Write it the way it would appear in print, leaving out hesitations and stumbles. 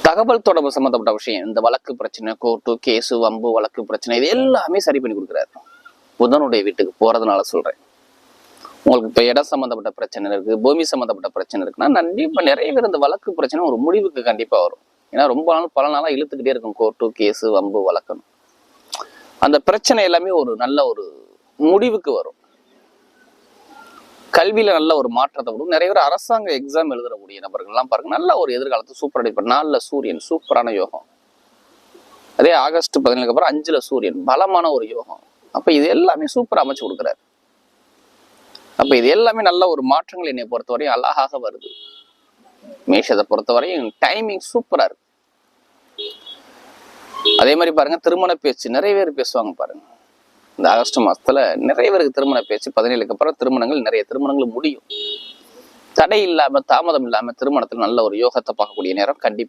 தகவல் தொடர்பு சம்பந்தப்பட்ட விஷயம், இந்த வழக்கு பிரச்சனை, கோர்ட்டு கேஸு வம்பு வழக்கு பிரச்சனை, இது எல்லாமே சரி பண்ணி கொடுக்குறாரு. புதனுடைய வீட்டுக்கு போறதுனால சொல்றேன். உங்களுக்கு இப்ப இடம் சம்பந்தப்பட்ட பிரச்சனை இருக்கு, பூமி சம்பந்தப்பட்ட பிரச்சனை இருக்குன்னா கண்டிப்பா நிறைய பேர் இந்த வழக்கு பிரச்சனை ஒரு முடிவுக்கு கண்டிப்பா வரும். ஏன்னா ரொம்ப நாள் பல நாளா இழுத்துக்கிட்டே இருக்கும் கோர்ட்டு கேஸு வம்பு வழக்குன்னு. அந்த பிரச்சனை எல்லாமே ஒரு நல்ல ஒரு முடிவுக்கு வரும். கல்வியில நல்ல ஒரு மாற்றத்தை வரும். நிறைய பேர் அரசாங்க எக்ஸாம் எழுதக்கூடிய நபர்கள்லாம் பாருங்க, நல்ல ஒரு எதிர்காலத்தை சூப்பர் அடிப்பார். 4ல சூரியன் சூப்பரான யோகம். அதே ஆகஸ்ட் 17 அப்புறம் 5ல சூரியன் பலமான ஒரு யோகம். அப்ப இது எல்லாமே சூப்பர் அமைச்சு கொடுக்குறாரு. அப்ப இது எல்லாமே நல்ல ஒரு மாற்றங்கள் என்னை பொறுத்தவரையும் அழகாக வருது. மேஷத்தை பொறுத்தவரையும் டைமிங் சூப்பரா இருக்கு. அதே மாதிரி பாருங்க, திருமண பேச்சு நிறைய பேர் பேசுவாங்க பாருங்க. இந்த ஆகஸ்ட் மாசத்துல நிறைய பேருக்கு திருமண பேச்சு, 17க்கு அப்புறம் திருமணங்கள், நிறைய திருமணங்கள் முடியும். தடை இல்லாம தாமதம் இல்லாம திருமணத்துல நல்ல ஒரு யோகத்தை பார்க்கக்கூடிய நேரம் கண்டிப்பா.